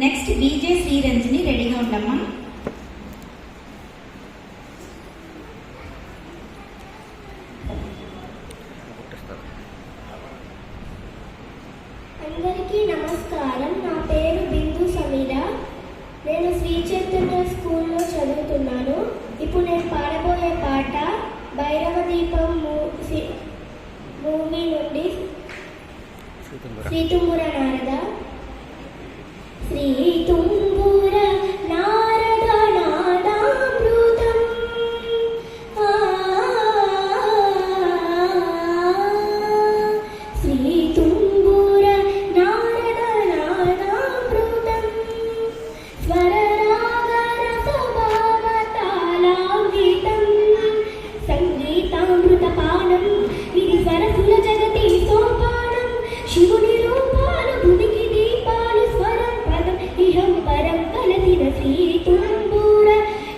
Next బీజే Sriranjani రెడీగా ఉండమ్మా. అందరికీ నమస్కారం. నా పేరు బిందు సమీర. నేను శ్రీ చైతన్య స్కూల్లో చదువుతున్నాను. ఇప్పుడు నేను పాడబోయే పాట భైరవ దీపం మూవీ నుండి శ్రీతుంబుర నారద. శ్రీతుంబుర నారద నాదామృతం శ్రీతుంబుర నారద నాదామృతం స్వరరాగరసభావతాళాంగితం సంగీతామృతపానం ఇది సరసుల జగతి సోపానం. శివుని రూపాలు భువికి దీపాలు స్వరం పదం ఇహం పరం కలసిన శ్రీతుంబుర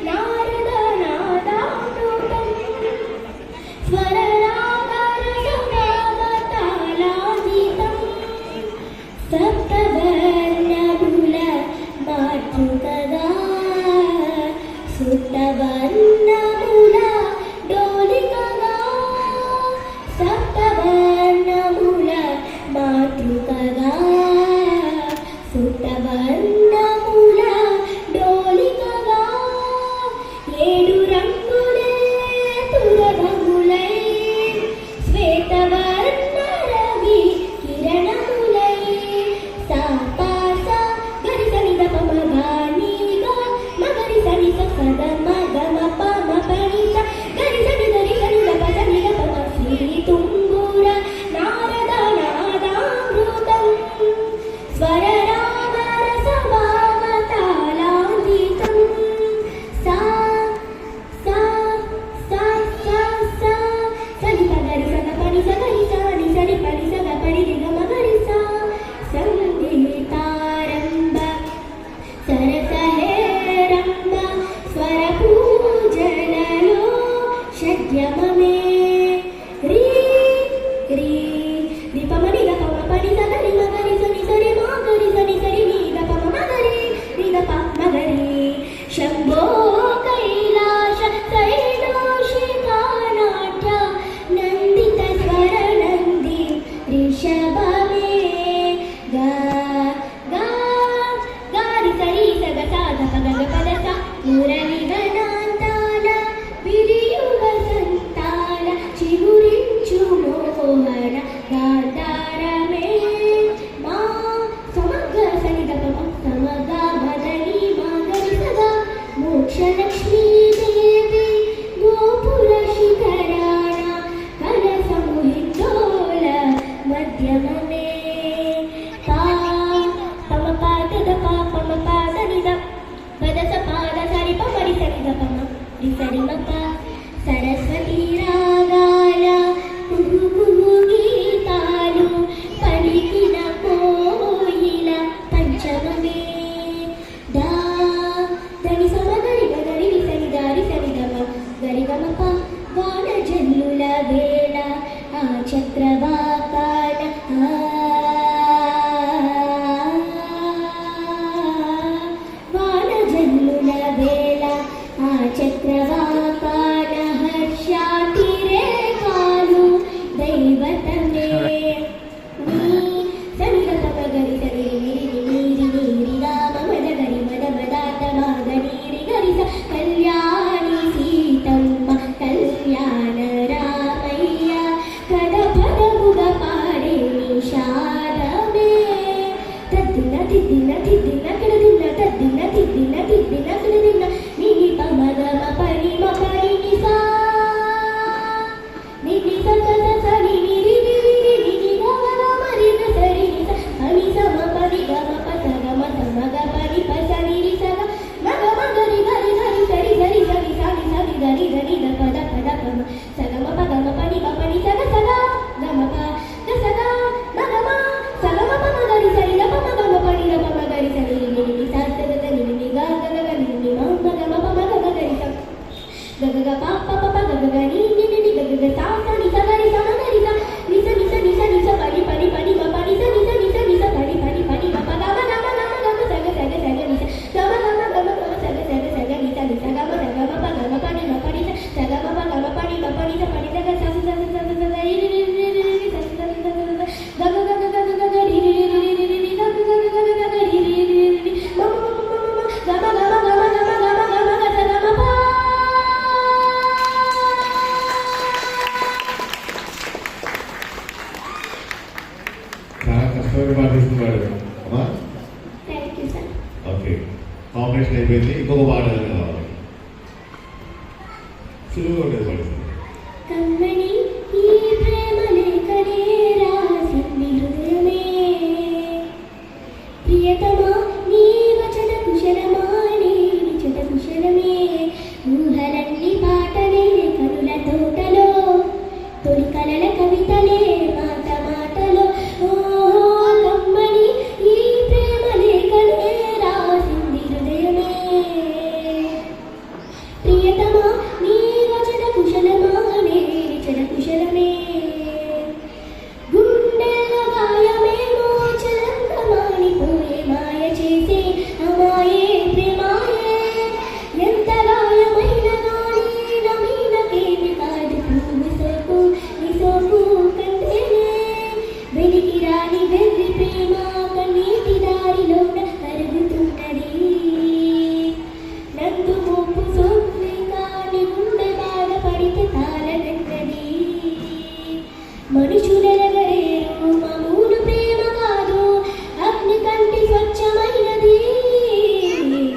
నారద నాదామృతం స్వరరాగరసభావతాళాంగితం సప్తవర్ణముల మాతృకగా సుప్తవర్ణముల డోలికగా సప్తవర్ణముల మాతృకగా సుప్తవర్ణముల డోలికగా ఏడు రంగులే తురగములై శ్వేతవర్ణ రవి కిరణములై సాపాస గరి సని ద పమ గానిగా మగరి సని స సద మగమ పమ పని స గరి సని గరి సని ద పద ని ద పమ శ్రీతుంబుర నారద నాదామృతం స్వరరాగరసభావతాళాంగితం సా సా సా సా సా సని పగరి సగ పని సగరి సని సని పని సగ పరి ని గ మగరి సా సంగీతారంభ సరసహేరంభ స్వర పూజనలో షడ్యమమే రీ రీ రి పమ ని ద పమ పని సగరి మగరి సని సరి మగరి సని సరి ని ద పమ మగరి ని ద ప మగరి శంభో కైలాస కైలాశికానాట్య నందిత స్వర నంది రిషభమే గా గా గారి సరి సగ సాధ పగ పద స మురళి గణాంతాల విరియుగ సంతాల చిగురించు మోహన గాంధారమే మా సమగ్ర సని ద పమ సమగ మదని మగరి సగా మోక్షలక్ష్మీ దేవి గోపుర శిఖరాణ కలసముహితోల మధ్యమమే పా పమ పాద ద పా పమ పాద ని ద పద స పాద సరి పమరి సరి ద పమ రి సరి మ ప సరస్వతి రాగాల కుహు కుహు గీతాలు పలికిన కోయిల పంచమమే దా దని సమగరి గరి రి సని దారి సని ద ప గరి గ మ ప వాన జల్లుల వేళ ఆ చక్రవాకాన వాన జల్లుల వేళ ఆ చక్రవాకాన హర్షాతిరేకాలు దైవతమే నీ సని ద ప గరి సరి నిరి నిరి నిరి రామ మద గరి మద మదాత మగరి రి గరి స కళ్యాణి సీతమ్మ కళ్యాణ రామయ్య కద పదముగ పాడే నిషాదమే తద్దిన తిద్దిన తిద్దిన కిడదిన తద్దిన తిద్దిన తిద్దిన కిడదిన నిని పమ గమ పని మ పని ని సా నిని స స స స ని ని రి రి రి రి ని ని గ గ గ మ రి న స రి ని స అని స మ ప ని గ మ ప స గ మ స మ గ ప ని ప స ని రి స గ మ గ మ గ రి గ రి గ రి స రి గ రి స ని స ని స ని గ రి గ రి ద ప ద ప ద ప మ స గ మ ప గ మ ప ని ప ప ని స గ గ మ ప గ స గ మ గ మ స గ మ ప మ గ రి స రి ద ప మ గ మ ప ని ద ప మ గ రి స ని రి ని ని స స ద ద ని ని గ గ గ ని ని మ కాంపిటీషన్ అయిపోయింది, ఇంకొక పాట కావాలి. సులువుగా ఉండేది పాడుతుంది. కమ్మని ఈ ప్రేమ లేఖనే రాసింది హృదయమే, ప్రియతమా నీ వచన కుశలమా నీ నిచట కుశలమే, ఊహలన్నీ పాటలే కనుల తోటలో, తొలి కలల కవితలే మాట మాటలో. ఓహో కమ్మని ఈ ప్రేమ లేఖనే రాసింది హృదయమే, ప్రియతమా నీ వచన కుశలమా నీ నిచట కుశలమే, గుండెల గాయమేమో చలంగా మానిపోయే మాయ చేసే అమాయే ప్రేమాయే, ఎంత గాయమైన గాని నవీనకేమి కాదు పువ్వు సోకు నీ సోకు కంటేనే, వెలికి రాని వెర్రి ప్రేమ కన్నీటి దారిలోన కరుగుతున్నది, నందు మోపు సోకు కాని గుండె బాధపడితే తాళగన్నది, మనుషులెరగలేరు మామూలు ప్రేమ కాదు, అగ్ని కంటి స్వచ్ఛమైనది,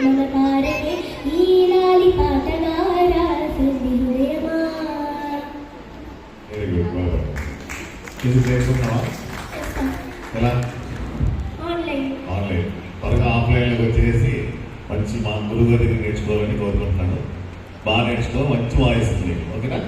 మమకారమే ఈ లాలి పాటగా రాసింది హృదయమా. వెరీ గుడ్, బాగా ఇది నేర్చుకున్నావా? ఎలా? Online online. త్వరగా ఆఫ్లైన్లోకి వచ్చేసి మంచి మా గురువు గారి దగ్గర నేర్చుకోవాలని కోరుకుంటున్నాను. బాగా నేర్చుకో, మంచి వాయిస్ ఉంది. ఓకేనా?